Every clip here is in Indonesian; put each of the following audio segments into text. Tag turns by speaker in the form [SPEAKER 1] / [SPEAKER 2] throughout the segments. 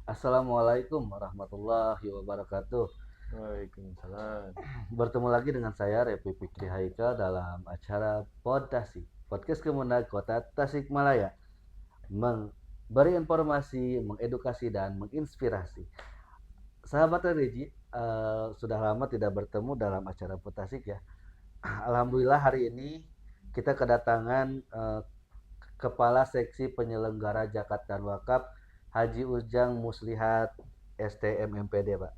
[SPEAKER 1] Assalamualaikum warahmatullahi wabarakatuh.
[SPEAKER 2] Waalaikumsalam.
[SPEAKER 1] Bertemu lagi dengan saya Repi Fikri Haikal dalam acara Podtasik, podcast Kemenag Kota Tasikmalaya, memberi informasi, mengedukasi dan menginspirasi. Sahabat Regi, sudah lama tidak bertemu dalam acara Podtasik ya. Alhamdulillah hari ini kita kedatangan Kepala Seksi Penyelenggara Zakat dan Wakaf Haji Ujang Muslihat STM MPD, Pak.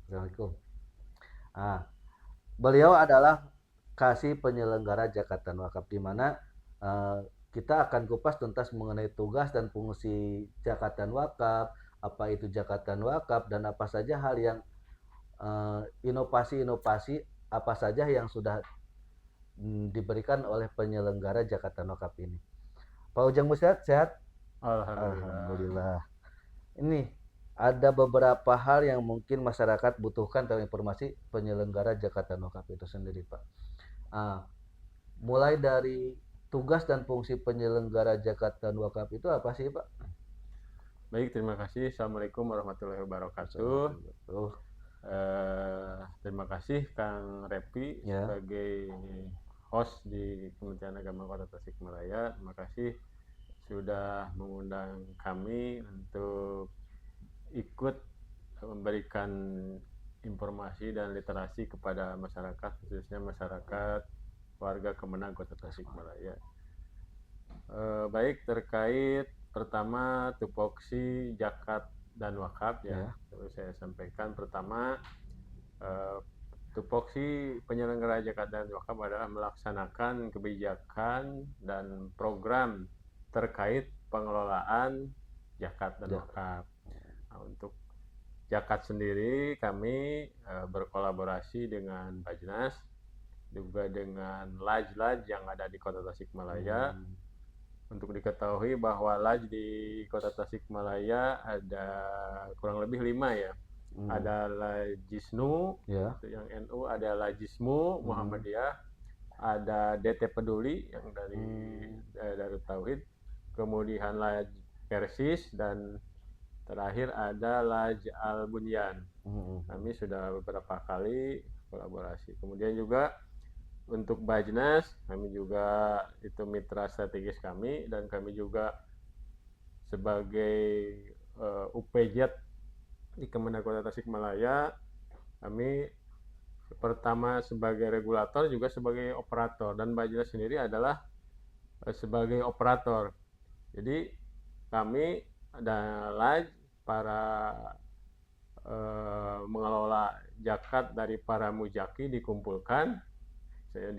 [SPEAKER 1] Assalamualaikum. Ah, Beliau adalah kasih penyelenggara zakat dan wakaf di mana eh, kita akan kupas tuntas mengenai tugas dan fungsi zakat dan wakaf, apa itu zakat dan wakaf dan apa saja hal yang inovasi-inovasi apa saja yang sudah diberikan oleh penyelenggara zakat dan wakaf ini. Pak Ujang Muslihat sehat?
[SPEAKER 2] Alhamdulillah.
[SPEAKER 1] Alhamdulillah. Ini ada beberapa hal yang mungkin masyarakat butuhkan tentang informasi penyelenggara zakat dan wakaf itu sendiri, Pak. Ah, Mulai dari tugas dan fungsi penyelenggara zakat dan wakaf itu apa sih, Pak?
[SPEAKER 2] Baik, terima kasih. Assalamualaikum warahmatallahi wabarakatuh.
[SPEAKER 1] Assalamualaikum.
[SPEAKER 2] Terima kasih Kang Repi
[SPEAKER 1] Ya.
[SPEAKER 2] sebagai host di Kementerian Agama Kota Tasikmalaya. Terima kasih sudah mengundang kami untuk ikut memberikan informasi dan literasi kepada masyarakat, khususnya masyarakat warga Kemenang Kota Tasikmalaya. Baik, terkait pertama tupoksi zakat dan wakaf ya.
[SPEAKER 1] Ya.
[SPEAKER 2] Terus saya sampaikan pertama eh, tupoksi penyelenggara zakat dan wakaf adalah melaksanakan kebijakan dan program terkait pengelolaan zakat dan
[SPEAKER 1] Ya.
[SPEAKER 2] wakaf. Nah, untuk zakat sendiri kami berkolaborasi dengan Bajnas, juga dengan laj-laj yang ada di Kota Tasikmalaya. Untuk diketahui bahwa laj di Kota Tasikmalaya ada kurang lebih 5 ya. Ada Lajisnu,
[SPEAKER 1] Ya.
[SPEAKER 2] itu yang NU, ada Lajismu Muhammadiyah, ada DT Peduli yang dari Darut Tauhid, kemudian Laj Persis, dan terakhir ada Laj Al Bunyan. Kami sudah beberapa kali kolaborasi. Kemudian juga untuk Bajnas, kami juga itu mitra strategis kami, dan kami juga sebagai UPJ di Kemenag Kota Tasikmalaya, kami pertama sebagai regulator juga sebagai operator, dan Bajnas sendiri adalah sebagai operator. Jadi kami adalah para mengelola zakat dari para mujaki dikumpulkan. Saya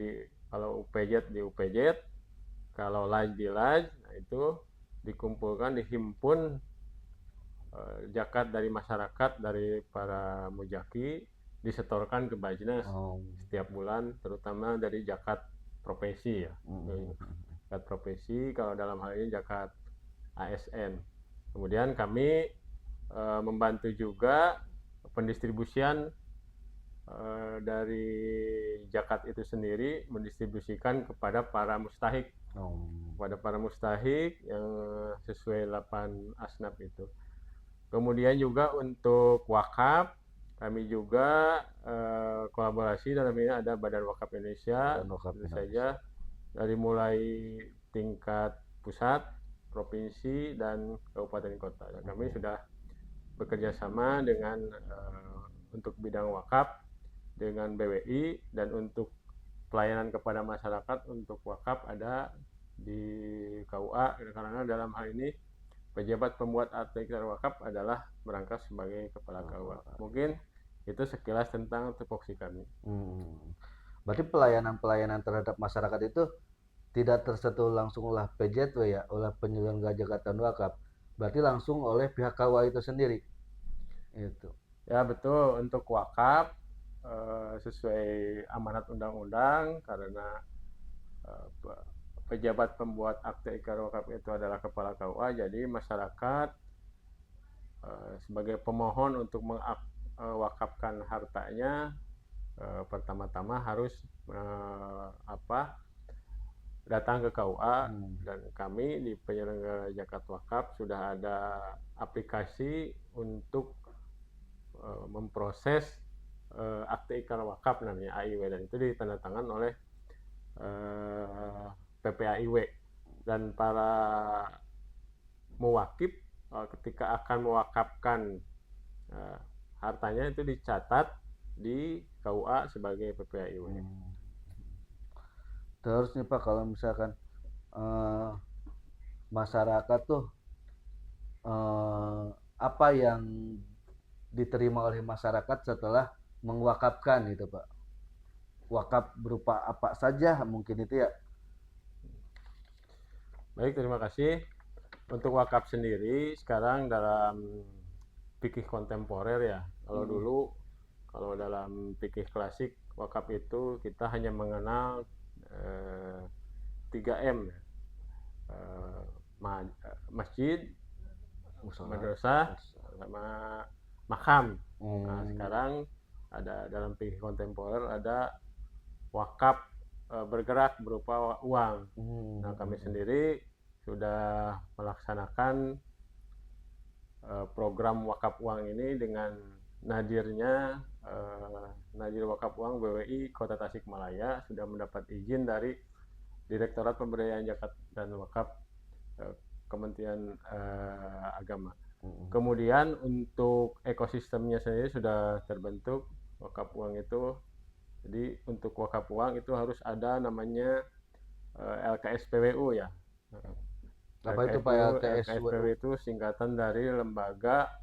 [SPEAKER 2] kalau UPJ di UPJ, kalau laj di laj, nah itu dikumpulkan, dihimpun zakat dari masyarakat, dari para mujaki, disetorkan ke Bajnas setiap bulan, terutama dari zakat profesi ya. Zakat profesi, kalau dalam hal ini zakat ASN. Kemudian kami membantu juga pendistribusian dari zakat itu sendiri, mendistribusikan kepada para mustahik, yang sesuai 8 asnaf itu. Kemudian juga untuk wakaf, kami juga kolaborasi, dalam ini ada Badan Wakaf Indonesia, tentu saja dari mulai tingkat pusat, provinsi, dan kabupaten kota. Dan kami sudah bekerja sama dengan untuk bidang wakaf dengan BWI, dan untuk pelayanan kepada masyarakat untuk wakaf ada di KUA, karena dalam hal ini pejabat pembuat akte ikrar wakaf adalah merangkap sebagai kepala KUA. Mungkin itu sekilas tentang tupoksi kami.
[SPEAKER 1] Berarti pelayanan-pelayanan terhadap masyarakat itu tidak tersentuh langsung oleh PJW ya, oleh penyelenggara zakat dan wakaf. Berarti langsung oleh pihak KUA itu sendiri. Itu.
[SPEAKER 2] Ya betul, untuk wakaf sesuai amanat undang-undang, karena pejabat pembuat akte ikrar wakaf itu adalah kepala KUA, jadi masyarakat sebagai pemohon untuk mewakafkan hartanya, pertama-tama harus datang ke KUA
[SPEAKER 1] Hmm.
[SPEAKER 2] dan kami di penyelenggara zakat wakaf sudah ada aplikasi untuk memproses akte ikrar wakaf namanya AIW, dan itu ditandatangan oleh PPAIW, dan para muwakif ketika akan mewakafkan hartanya itu dicatat di KUA sebagai PPAIW.
[SPEAKER 1] Terus nih Pak, kalau misalkan masyarakat tuh apa yang diterima oleh masyarakat setelah mewakafkan gitu Pak? Wakaf berupa apa saja mungkin itu ya?
[SPEAKER 2] Baik, terima kasih. Untuk wakaf sendiri sekarang dalam fikih kontemporer ya. Kalau dulu, kalau dalam fikih klasik, wakaf itu kita hanya mengenal 3M, masjid, madrasah, sama makam. Nah, sekarang ada dalam fikih kontemporer ada wakaf bergerak berupa uang. Nah, kami sendiri sudah melaksanakan program wakaf uang ini dengan nadirnya Nadir Wakaf Uang BWI Kota Tasikmalaya sudah mendapat izin dari Direktorat Pemberdayaan Zakat dan Wakaf Kementerian Agama. Kemudian untuk ekosistemnya sendiri sudah terbentuk wakaf uang itu. Jadi untuk wakaf uang itu harus ada namanya LKSPWU ya.
[SPEAKER 1] Apa itu Pak
[SPEAKER 2] LKSPWU itu singkatan dari Lembaga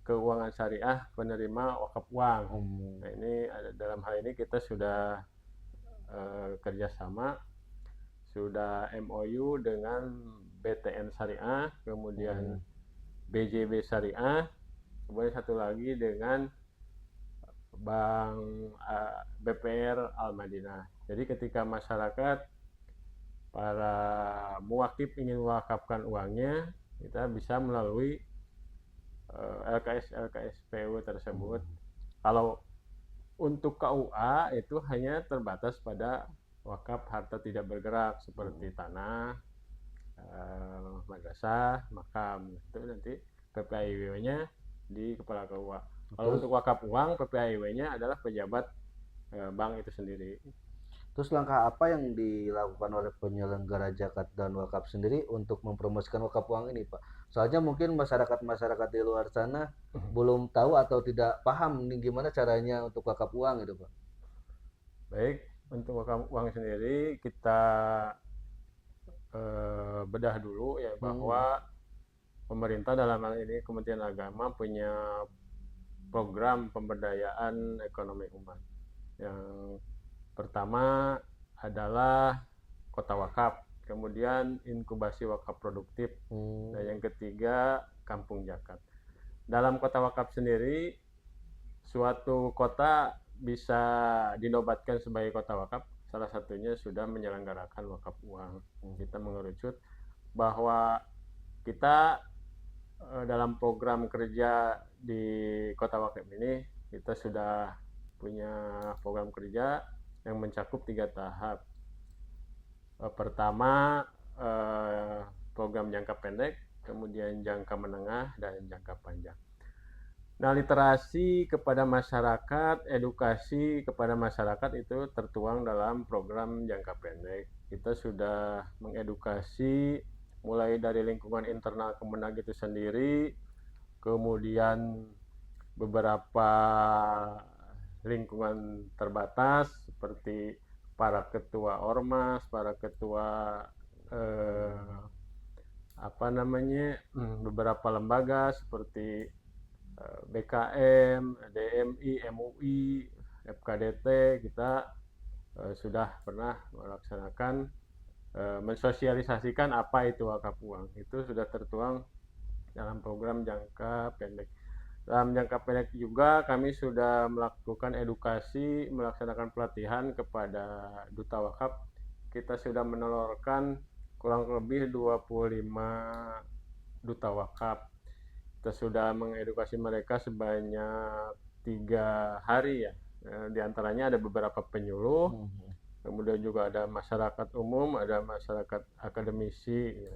[SPEAKER 2] Keuangan Syariah Penerima Wakaf Uang. Nah, ini dalam hal ini kita sudah kerjasama, sudah MOU dengan BTN Syariah, kemudian BJB Syariah, kemudian satu lagi dengan Bank BPR Al-Madinah. Jadi ketika masyarakat para muwakif ingin mewakafkan uangnya, kita bisa melalui LKSPU tersebut. Kalau untuk KUA itu hanya terbatas pada wakaf harta tidak bergerak seperti tanah, madrasah, makam. Itu nanti PPAIW-nya di kepala KUA. Kalau untuk wakaf uang, PPAIW-nya adalah pejabat bank itu sendiri.
[SPEAKER 1] Terus langkah apa yang dilakukan oleh penyelenggara zakat dan wakaf sendiri untuk mempromosikan wakaf uang ini Pak? Soalnya mungkin masyarakat-masyarakat di luar sana belum tahu atau tidak paham nih gimana caranya untuk wakaf uang gitu Pak.
[SPEAKER 2] Baik, untuk wakaf uang sendiri kita bedah dulu ya, bahwa pemerintah dalam hal ini Kementerian Agama punya program pemberdayaan ekonomi umat. Yang pertama adalah kota wakaf, kemudian inkubasi wakaf produktif, dan yang ketiga kampung zakat. Dalam kota wakaf sendiri, suatu kota bisa dinobatkan sebagai kota wakaf, salah satunya sudah menyelenggarakan wakaf uang. Kita mengerucut bahwa kita dalam program kerja di kota wakaf ini, kita sudah punya program kerja yang mencakup 3 tahap. Pertama, program jangka pendek, kemudian jangka menengah, dan jangka panjang. Nah, literasi kepada masyarakat, edukasi kepada masyarakat itu tertuang dalam program jangka pendek. Kita sudah mengedukasi mulai dari lingkungan internal Kemenag itu sendiri, kemudian beberapa lingkungan terbatas seperti para ketua ormas, para ketua beberapa lembaga seperti BKM, DMI, MUI, FKDT. Kita sudah pernah melaksanakan mensosialisasikan apa itu wakaf uang. Itu sudah tertuang dalam program jangka pendek. Dalam jangka pendek juga kami sudah melakukan edukasi, melaksanakan pelatihan kepada duta wakaf. Kita sudah menelurkan kurang lebih 25 duta wakaf. Kita sudah mengedukasi mereka sebanyak 3 hari ya. Di antaranya ada beberapa penyuluh, kemudian juga ada masyarakat umum, ada masyarakat akademisi. Ya.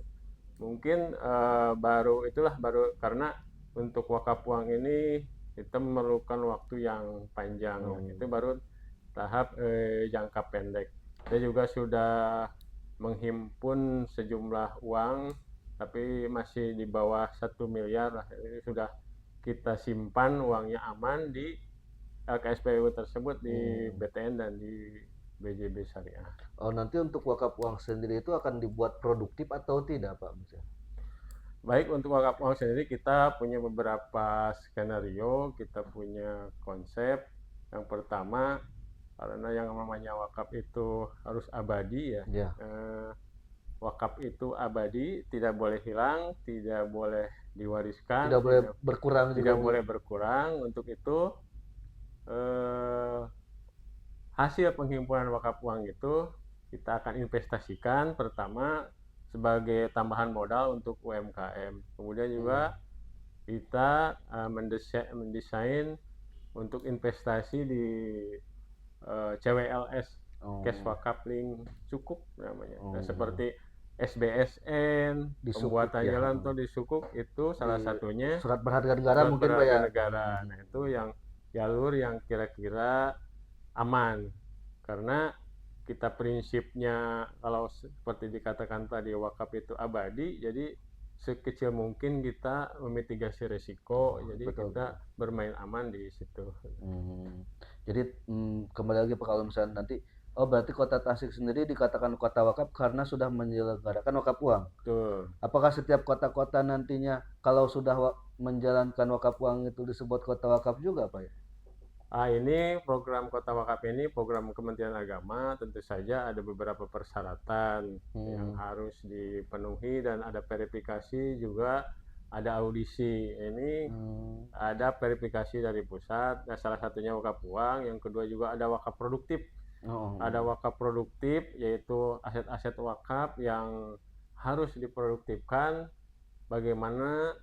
[SPEAKER 2] Mungkin baru karena untuk wakaf uang ini kita memerlukan waktu yang panjang. Itu baru tahap jangka pendek. Kita juga sudah menghimpun sejumlah uang, tapi masih di bawah 1 miliar lah. Ini sudah kita simpan uangnya aman di KSPU tersebut di BTN dan di BJB Syariah.
[SPEAKER 1] Oh, nanti untuk wakaf uang sendiri itu akan dibuat produktif atau tidak, Pak?
[SPEAKER 2] Baik, untuk wakaf uang sendiri kita punya beberapa skenario, kita punya konsep. Yang pertama, karena yang namanya wakaf itu harus abadi ya.
[SPEAKER 1] Ya.
[SPEAKER 2] Wakaf itu abadi, tidak boleh hilang, tidak boleh diwariskan,
[SPEAKER 1] Tidak boleh berkurang
[SPEAKER 2] tidak
[SPEAKER 1] juga.
[SPEAKER 2] boleh berkurang. Untuk itu hasil penghimpunan wakaf uang itu kita akan investasikan pertama sebagai tambahan modal untuk UMKM. Kemudian juga kita mendesain untuk investasi di CWLS, Cash Wakaf Link Sukuk namanya. Nah, seperti SBSN, pembuatan jalan tol di Sukuk itu salah satunya.
[SPEAKER 1] Surat berharga negara mungkin, Pak ya.
[SPEAKER 2] Negara. Nah, itu yang jalur yang kira-kira aman, karena kita prinsipnya kalau seperti dikatakan tadi wakaf itu abadi, jadi sekecil mungkin kita memitigasi resiko, jadi kita bermain aman di situ.
[SPEAKER 1] Jadi kembali lagi Pak, kalau misalnya nanti berarti Kota Tasik sendiri dikatakan kota wakaf karena sudah menyelenggarakan wakaf uang.
[SPEAKER 2] Betul.
[SPEAKER 1] Apakah setiap kota-kota nantinya kalau sudah menjalankan wakaf uang itu disebut kota wakaf juga, Pak ya?
[SPEAKER 2] Ini program Kota Wakaf ini program Kementerian Agama, tentu saja ada beberapa persyaratan yang harus dipenuhi dan ada verifikasi juga, ada audisi. Ini ada verifikasi dari pusat, salah satunya wakaf uang, yang kedua juga ada wakaf produktif. Ada wakaf produktif, yaitu aset-aset wakaf yang harus diproduktifkan, bagaimana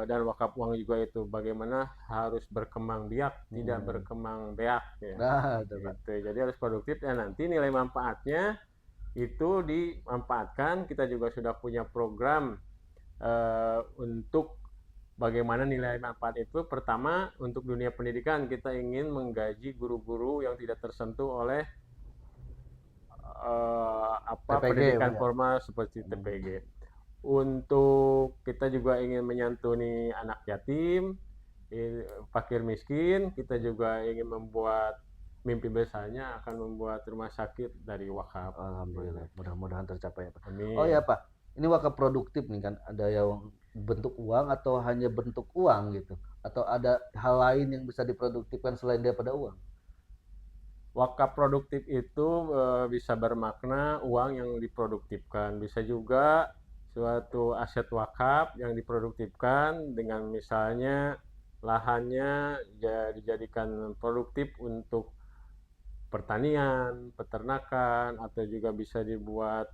[SPEAKER 2] dan wakaf uang juga itu bagaimana harus berkembang biak, tidak berkembang beak ya. Gitu. Jadi harus produktif dan nanti nilai manfaatnya itu dimanfaatkan. Kita juga sudah punya program untuk bagaimana nilai manfaat itu. Pertama, untuk dunia pendidikan kita ingin menggaji guru-guru yang tidak tersentuh oleh pendidikan formal seperti TPG. Untuk kita juga ingin menyantuni anak yatim, fakir miskin, kita juga ingin membuat mimpi besarnya akan membuat rumah sakit dari wakaf.
[SPEAKER 1] Alhamdulillah, mudah-mudahan tercapai ya, Pak.
[SPEAKER 2] Amin.
[SPEAKER 1] Oh ya Pak, ini wakaf produktif nih kan, ada yang bentuk uang atau hanya bentuk uang gitu, atau ada hal lain yang bisa diproduktifkan selain daripada uang?
[SPEAKER 2] Wakaf produktif itu bisa bermakna uang yang diproduktifkan, bisa juga suatu aset wakaf yang diproduktifkan dengan misalnya lahannya dijadikan produktif untuk pertanian, peternakan, atau juga bisa dibuat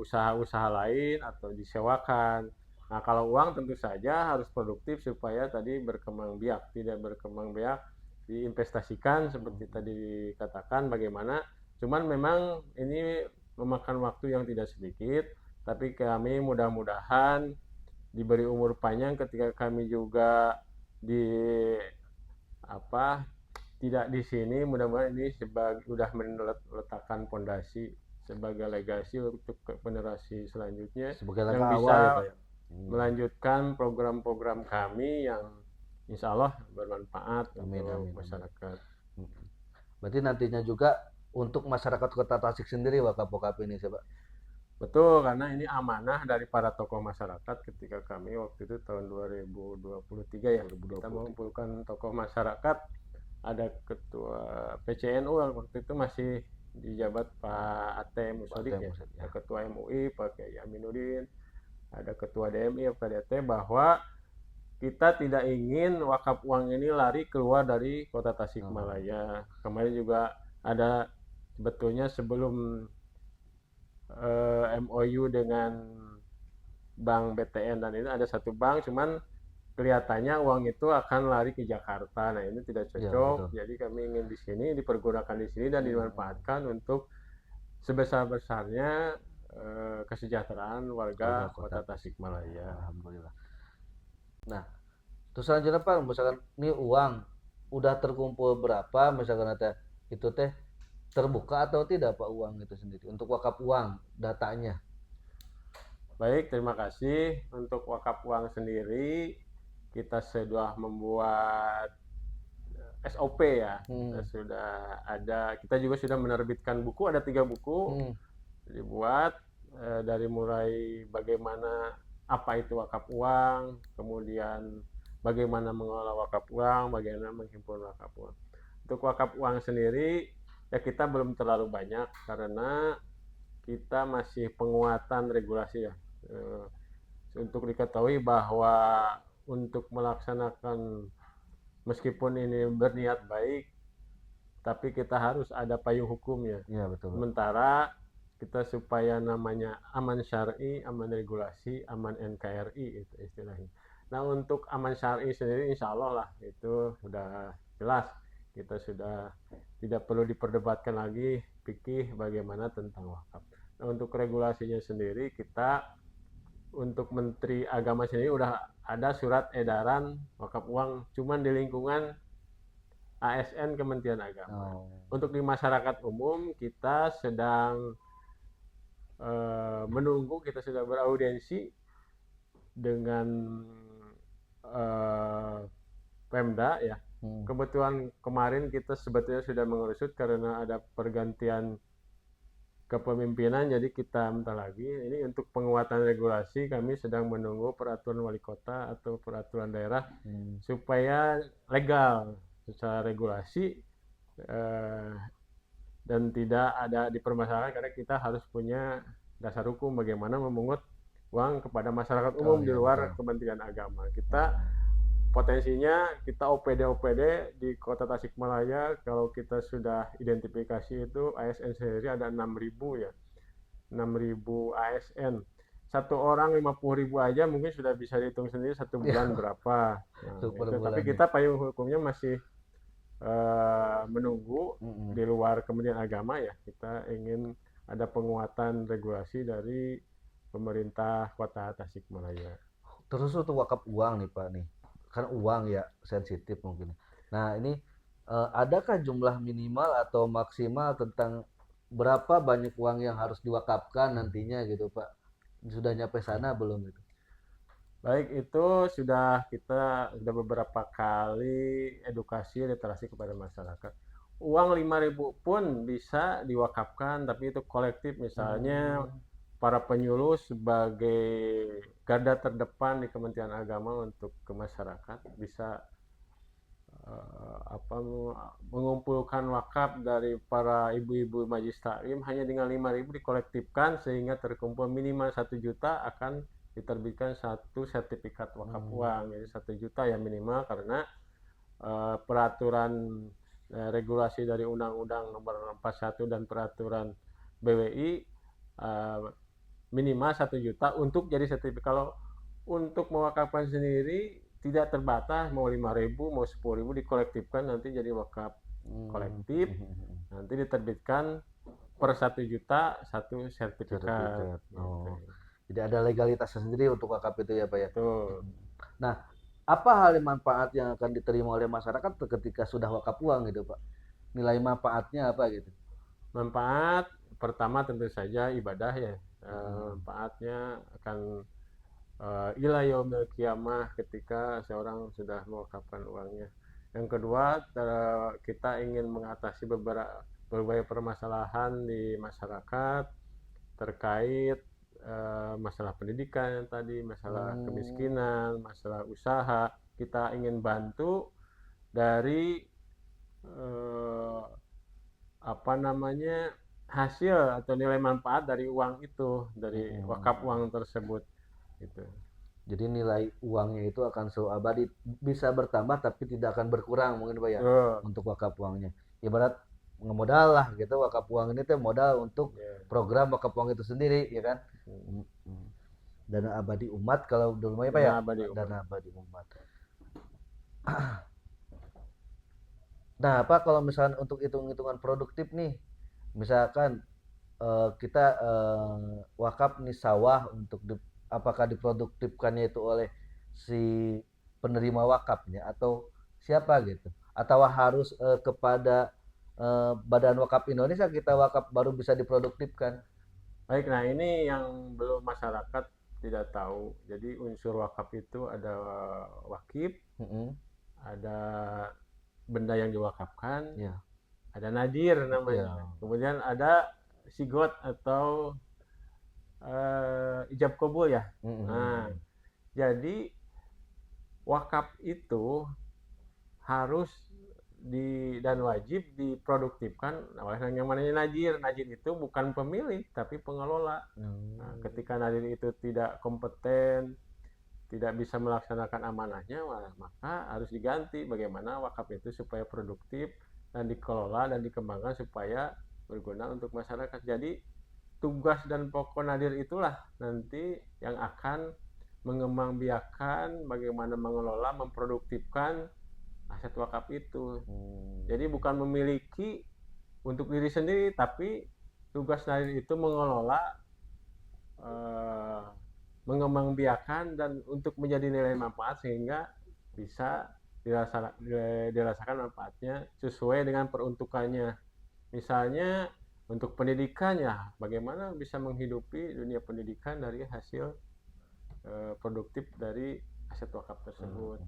[SPEAKER 2] usaha-usaha lain atau disewakan. Nah, kalau uang tentu saja harus produktif supaya tadi berkembang biak, tidak berkembang biak diinvestasikan seperti tadi dikatakan bagaimana. Cuman memang ini memakan waktu yang tidak sedikit, tapi kami mudah-mudahan diberi umur panjang ketika kami juga tidak di sini, mudah-mudahan ini sudah meletakkan fondasi sebagai legasi untuk generasi selanjutnya
[SPEAKER 1] sebagai
[SPEAKER 2] yang bisa
[SPEAKER 1] awal ya, Pak, ya?
[SPEAKER 2] Melanjutkan program-program kami yang insya Allah bermanfaat
[SPEAKER 1] Amin,
[SPEAKER 2] untuk
[SPEAKER 1] amin.
[SPEAKER 2] masyarakat.
[SPEAKER 1] Berarti nantinya juga untuk masyarakat Kota Tasik sendiri wakaf ini, Pak?
[SPEAKER 2] Betul, karena ini amanah dari para tokoh masyarakat ketika kami waktu itu tahun 2023 ya, kita mengumpulkan tokoh masyarakat, ada ketua PCNU waktu itu masih dijabat Pak Atem Musodik ya, ada ketua MUI Pak Kiai Aminuddin, ada ketua DMI Pak DT, bahwa kita tidak ingin wakaf uang ini lari keluar dari Kota Tasikmalaya. Kemarin juga ada sebetulnya sebelum MOU dengan Bank BTN dan itu ada satu bank, cuman kelihatannya uang itu akan lari ke Jakarta. Nah, ini tidak
[SPEAKER 1] Iya,
[SPEAKER 2] cocok.
[SPEAKER 1] betul.
[SPEAKER 2] Jadi kami ingin di sini dipergunakan di sini dan dimanfaatkan untuk sebesar-besarnya kesejahteraan
[SPEAKER 1] Warga
[SPEAKER 2] warga
[SPEAKER 1] Kota
[SPEAKER 2] Kota Tasikmalaya.
[SPEAKER 1] Alhamdulillah. Nah, terus selanjutnya Pak, misalkan ini uang udah terkumpul berapa, misalkan ada itu teh terbuka atau tidak Pak uang itu sendiri untuk wakaf uang datanya.
[SPEAKER 2] Baik, terima kasih. Untuk wakaf uang sendiri, kita sudah membuat SOP ya. Kita
[SPEAKER 1] Hmm.
[SPEAKER 2] sudah ada, kita juga sudah menerbitkan buku, ada 3 buku
[SPEAKER 1] Hmm.
[SPEAKER 2] dibuat dari mulai bagaimana apa itu wakaf uang, kemudian bagaimana mengelola wakaf uang, bagaimana menghimpun wakaf uang. Untuk wakaf uang sendiri, ya kita belum terlalu banyak karena kita masih penguatan regulasi ya. Untuk diketahui bahwa untuk melaksanakan meskipun ini berniat baik, tapi kita harus ada payung hukumnya.
[SPEAKER 1] Iya betul.
[SPEAKER 2] Sementara kita supaya namanya aman syar'i, aman regulasi, aman NKRI itu istilahnya. Nah untuk aman syar'i sendiri insya Allah lah itu sudah jelas. Kita sudah tidak perlu diperdebatkan lagi fikih bagaimana tentang wakaf. Nah untuk regulasinya sendiri kita untuk Menteri Agama sendiri udah ada surat edaran wakaf uang cuman di lingkungan ASN Kementerian Agama.
[SPEAKER 1] Oh.
[SPEAKER 2] Untuk di masyarakat umum kita sedang menunggu, kita sudah beraudiensi dengan Pemda ya. Kebetulan kemarin kita sebetulnya sudah mengerucut karena ada pergantian kepemimpinan, jadi kita minta lagi. Ini untuk penguatan regulasi kami sedang menunggu peraturan wali kota atau peraturan daerah supaya legal secara regulasi dan tidak ada dipermasalahkan karena kita harus punya dasar hukum bagaimana memungut uang kepada masyarakat umum di luar Kementerian Agama. Kita potensinya kita OPD di Kota Tasikmalaya kalau kita sudah identifikasi itu ASN sendiri ada 6.000 ya. 6.000 ASN. Satu orang 50.000 aja mungkin sudah bisa dihitung sendiri satu bulan berapa. Nah, itu. Tapi kita payung hukumnya masih menunggu di luar Kementerian Agama ya. Kita ingin ada penguatan regulasi dari pemerintah Kota Tasikmalaya.
[SPEAKER 1] Terus untuk wakaf uang nih Pak nih, kan uang ya sensitif mungkin. Nah ini adakah jumlah minimal atau maksimal tentang berapa banyak uang yang harus diwakafkan nantinya gitu Pak? Sudah nyampe sana belum itu?
[SPEAKER 2] Baik, itu kita sudah beberapa kali edukasi literasi kepada masyarakat. Uang 5.000 pun bisa diwakafkan, tapi itu kolektif misalnya para penyuluh sebagai garda terdepan di Kementerian Agama untuk ke masyarakat bisa mengumpulkan wakaf dari para ibu-ibu majlis taklim hanya dengan 5.000 dikolektifkan sehingga terkumpul minimal 1 juta akan diterbitkan satu sertifikat wakaf uang. Jadi 1 juta ya minimal karena peraturan regulasi dari Undang-Undang Nomor 41 dan peraturan BWI minimal 1 juta untuk jadi sertifikat. Kalau untuk mewakafkan sendiri tidak terbatas, mau 5.000 mau 10.000 dikolektifkan nanti jadi wakaf kolektif, nanti diterbitkan per 1 juta satu sertifikat.
[SPEAKER 1] Oh. Jadi ada legalitasnya sendiri untuk wakaf itu ya Pak ya.
[SPEAKER 2] Betul.
[SPEAKER 1] Nah, apa hal manfaat yang akan diterima oleh masyarakat ketika sudah wakaf uang gitu Pak? Nilai manfaatnya apa gitu?
[SPEAKER 2] Manfaat pertama tentu saja ibadah ya. Manfaatnya akan ila yaumil qiyamah ketika seorang sudah mewakafkan uangnya. Yang kedua, kita ingin mengatasi berbagai permasalahan di masyarakat terkait masalah pendidikan yang tadi, masalah kemiskinan, masalah usaha. Kita ingin bantu dari hasil atau nilai manfaat dari uang itu, dari wakaf uang tersebut gitu.
[SPEAKER 1] Jadi nilai uangnya itu akan selalu abadi, bisa bertambah tapi tidak akan berkurang mungkin Pak ya untuk wakaf uangnya. Ibarat ngemodal lah gitu, wakaf uang ini tuh modal untuk program wakaf uang itu sendiri ya kan. Dana abadi umat kalau dulu mah Pak ya,
[SPEAKER 2] Dana abadi umat.
[SPEAKER 1] dana abadi umat. Nah, Pak, kalau misalkan untuk hitung-hitungan produktif nih, misalkan kita wakaf nih sawah untuk apakah diproduktifkannya itu oleh si penerima wakafnya atau siapa gitu? Atau harus kepada Badan Wakaf Indonesia kita wakaf baru bisa diproduktifkan?
[SPEAKER 2] Baik, nah ini yang belum masyarakat tidak tahu. Jadi unsur wakaf itu ada wakif,
[SPEAKER 1] Mm-mm.
[SPEAKER 2] ada benda yang diwakafkan,
[SPEAKER 1] Ya,
[SPEAKER 2] ada nadir namanya.
[SPEAKER 1] ya.
[SPEAKER 2] Kemudian ada sigot atau ijab kabul ya. Nah,
[SPEAKER 1] Mm-mm.
[SPEAKER 2] jadi wakaf itu harus dan wajib diproduktifkan oleh yang namanya najir. Najir itu bukan pemilik tapi pengelola. Nah,
[SPEAKER 1] Hmm.
[SPEAKER 2] ketika nadir itu tidak kompeten, tidak bisa melaksanakan amanahnya, maka harus diganti. Bagaimana wakaf itu supaya produktif dan dikelola dan dikembangkan supaya berguna untuk masyarakat. Jadi tugas dan pokok nadir itulah nanti yang akan mengembangbiakan bagaimana mengelola, memproduktifkan aset wakaf itu.
[SPEAKER 1] Hmm.
[SPEAKER 2] Jadi bukan memiliki untuk diri sendiri, tapi tugas nadir itu mengelola, eh, mengembangbiakan dan untuk menjadi nilai manfaat sehingga bisa dirasakan manfaatnya sesuai dengan peruntukannya. Misalnya untuk pendidikan ya, bagaimana bisa menghidupi dunia pendidikan dari hasil produktif dari aset wakaf tersebut.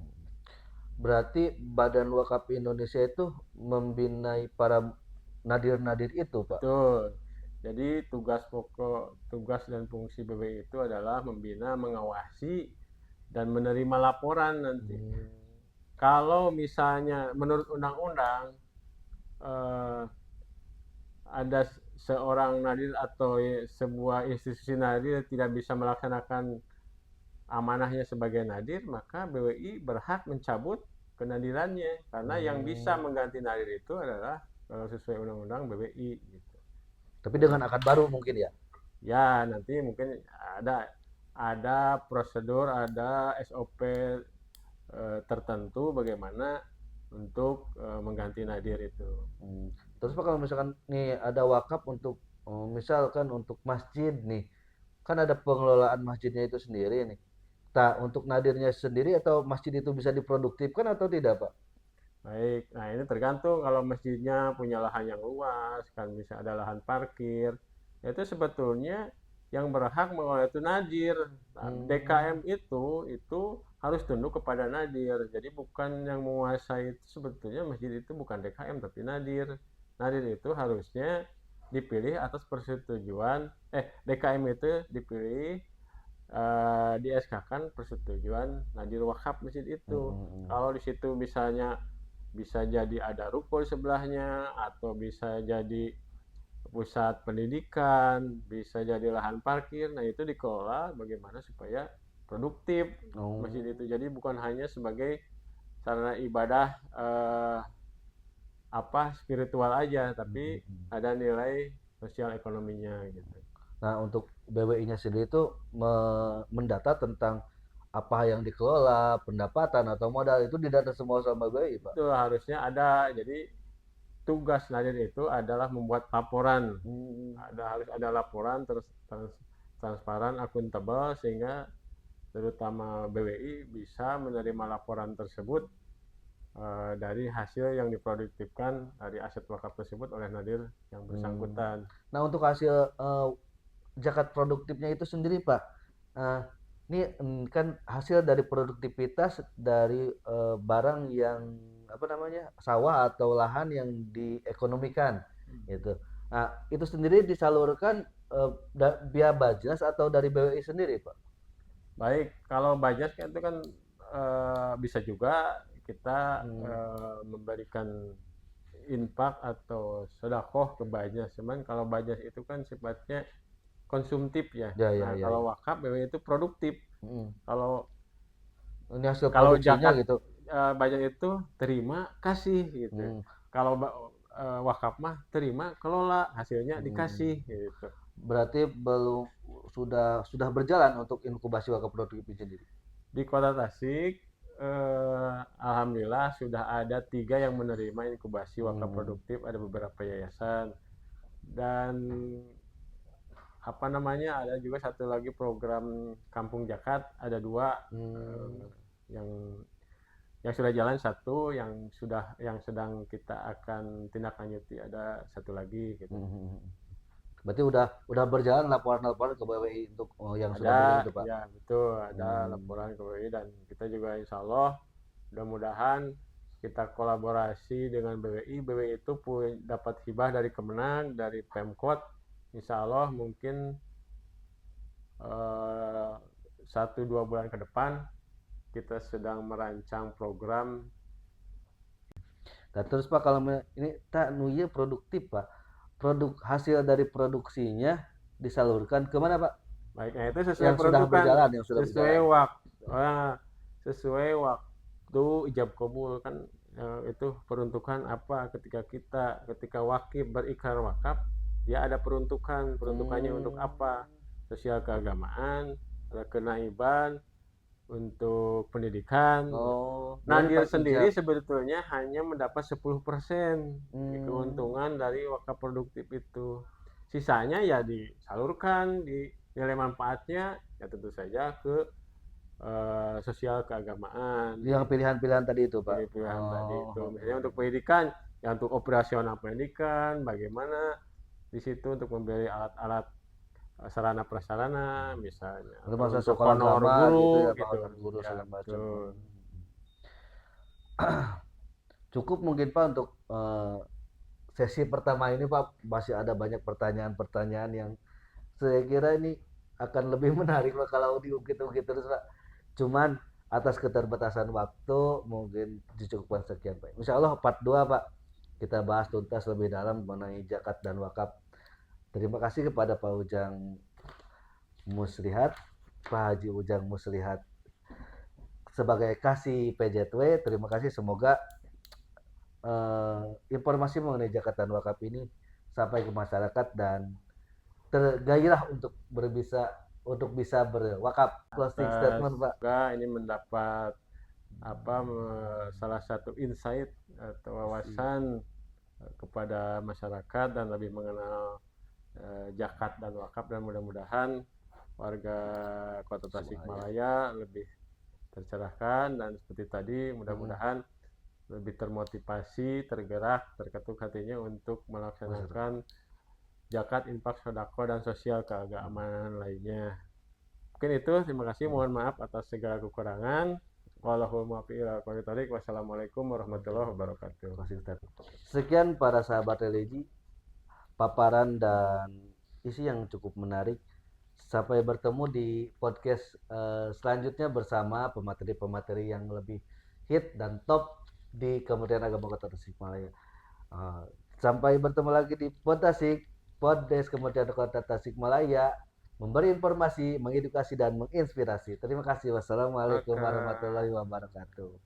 [SPEAKER 1] Berarti Badan Wakaf Indonesia itu membinai para nadir-nadir itu, Pak.
[SPEAKER 2] Betul. Jadi tugas dan fungsi BBI itu adalah membina, mengawasi, dan menerima laporan nanti.
[SPEAKER 1] Hmm.
[SPEAKER 2] Kalau misalnya menurut undang-undang eh, ada seorang nadir atau sebuah institusi nadir tidak bisa melaksanakan amanahnya sebagai nadir, maka BWI berhak mencabut kenadirannya karena yang bisa mengganti nadir itu adalah kalau sesuai undang-undang BWI gitu.
[SPEAKER 1] Tapi dengan akad baru mungkin ya.
[SPEAKER 2] Ya, nanti mungkin ada prosedur, ada SOP tertentu bagaimana untuk mengganti nadir itu.
[SPEAKER 1] Terus Pak kalau misalkan nih ada wakaf untuk misalkan untuk masjid nih, kan ada pengelolaan masjidnya itu sendiri nih. Tak untuk nadirnya sendiri atau masjid itu bisa diproduktifkan atau tidak, Pak?
[SPEAKER 2] Baik, nah ini tergantung kalau masjidnya punya lahan yang luas, kan bisa ada lahan parkir. Itu sebetulnya yang berhak mengelola itu nadir. Nah, DKM itu harus tunduk kepada nadir. Jadi bukan yang menguasai itu sebetulnya masjid itu bukan DKM tapi nadir. Nadir itu harusnya dipilih atas persetujuan DKM itu dipilih di SK-kan persetujuan nadir wakaf masjid itu. Kalau di situ misalnya bisa jadi ada ruko di sebelahnya atau bisa jadi pusat pendidikan, bisa jadi lahan parkir. Nah, itu dikelola bagaimana supaya produktif masjid itu. Jadi bukan hanya sebagai sarana ibadah spiritual aja, tapi ada nilai sosial ekonominya gitu.
[SPEAKER 1] Nah, untuk BWI-nya sendiri itu mendata tentang apa yang dikelola, pendapatan atau modal itu didata semua sama BWI, Pak.
[SPEAKER 2] Itu harusnya ada. Jadi tugas nadir itu adalah membuat laporan. Harus ada laporan transparan, akuntabel sehingga terutama BWI bisa menerima laporan tersebut dari hasil yang diproduktifkan dari aset wakaf tersebut oleh nadir yang bersangkutan.
[SPEAKER 1] Nah, untuk hasil zakat produktifnya itu sendiri, Pak. Ini kan hasil dari produktivitas dari barang yang apa namanya sawah atau lahan yang diekonomikan, gitu. Nah, itu sendiri disalurkan via Bajnas atau dari BWI sendiri, Pak?
[SPEAKER 2] Baik, kalau Bajnas itu kan bisa juga kita memberikan infak atau sedekah ke Bajnas. Cuman kalau Bajnas itu kan sifatnya konsumtif ya.
[SPEAKER 1] Ya,
[SPEAKER 2] Nah,
[SPEAKER 1] ya,
[SPEAKER 2] kalau
[SPEAKER 1] ya.
[SPEAKER 2] wakaf BW itu produktif. Kalau
[SPEAKER 1] Ini hasil
[SPEAKER 2] kalau
[SPEAKER 1] produksinya
[SPEAKER 2] zakat
[SPEAKER 1] gitu.
[SPEAKER 2] Bajnas itu terima kasih gitu. Kalau wakaf mah terima kelola hasilnya dikasih gitu.
[SPEAKER 1] Berarti belum sudah berjalan untuk inkubasi wakaf produktif ini sendiri?
[SPEAKER 2] Di Kota Tasik, alhamdulillah sudah ada 3 yang menerima inkubasi wakaf produktif, ada beberapa yayasan. Dan apa namanya, ada juga satu lagi program Kampung Jakat, ada 2 yang sudah jalan, 1 yang sedang kita akan tindak lanjuti, ada 1 lagi gitu.
[SPEAKER 1] Berarti udah berjalan laporan-laporan ke BWI untuk yang sudah berjalan itu, Pak?
[SPEAKER 2] Ya betul, ada laporan ke BWI, dan kita juga insya Allah mudah-mudahan kita kolaborasi dengan BWI. BWI itu dapat hibah dari Kemenang, dari Pemkot. Insya Allah mungkin 1-2 bulan ke depan kita sedang merancang program.
[SPEAKER 1] Nah, terus Pak, kalau ini tak nuye produktif Pak, produk hasil dari produksinya disalurkan kemana Pak?
[SPEAKER 2] Baik, nah itu sesuai
[SPEAKER 1] Yang sudah berjalan, yang sudah
[SPEAKER 2] sesuai
[SPEAKER 1] berjalan.
[SPEAKER 2] sesuai waktu ijab kabul kan, itu peruntukan apa ketika wakif berikrar wakaf, dia ada peruntukannya untuk apa, sosial keagamaan, kenaiban, untuk pendidikan. Nadir sendiri sebetulnya hanya mendapat 10% keuntungan dari wakaf produktif itu. Sisanya ya disalurkan, di nilai manfaatnya ya tentu saja ke sosial keagamaan.
[SPEAKER 1] Yang pilihan-pilihan tadi itu Pak?
[SPEAKER 2] Pilihan tadi itu. Misalnya untuk pendidikan, ya untuk operasional pendidikan, bagaimana di situ untuk membeli alat-alat sarana prasarana misalnya,
[SPEAKER 1] Termasuk
[SPEAKER 2] untuk
[SPEAKER 1] sekolah
[SPEAKER 2] honor
[SPEAKER 1] agama
[SPEAKER 2] guru
[SPEAKER 1] gitu ya,
[SPEAKER 2] gitu.
[SPEAKER 1] honor guru
[SPEAKER 2] Ya,
[SPEAKER 1] segala macam.
[SPEAKER 2] betul.
[SPEAKER 1] Cukup mungkin Pak untuk sesi pertama ini Pak, masih ada banyak pertanyaan-pertanyaan yang saya kira ini akan lebih menarik Pak kalau diungkit-ungkit terus Pak. Cuman atas keterbatasan waktu mungkin dicukupkan sekian Pak. Insya Allah part 2 Pak, kita bahas tuntas lebih dalam mengenai zakat dan wakaf. Terima kasih kepada Pak Ujang Muslihat, Pak Haji Ujang Muslihat sebagai kasih PJTW. Terima kasih, semoga informasi mengenai zakat dan wakaf ini sampai ke masyarakat dan tergairah untuk bisa berwakaf. Closing statement Pak.
[SPEAKER 2] Semoga ini mendapat salah satu insight atau wawasan kepada masyarakat dan lebih mengenal zakat dan wakaf, dan mudah-mudahan warga Kota Tasikmalaya lebih tercerahkan, dan seperti tadi mudah-mudahan lebih termotivasi, tergerak, terketuk hatinya untuk melaksanakan zakat, infak, sedekah, dan sosial keagamaan lainnya. Mungkin itu, terima kasih, mohon maaf atas segala kekurangan. Wassalamualaikum warahmatullahi wabarakatuh.
[SPEAKER 1] Sekian para sahabat religi, paparan dan isi yang cukup menarik. Sampai bertemu di podcast selanjutnya bersama pemateri-pemateri yang lebih hit dan top di Kementerian Agama Kota Tasikmalaya. Sampai bertemu lagi di Podtasik, Podcast Kementerian Kota Tasikmalaya, memberi informasi, mengedukasi dan menginspirasi. Terima kasih. Wassalamualaikum warahmatullahi wabarakatuh.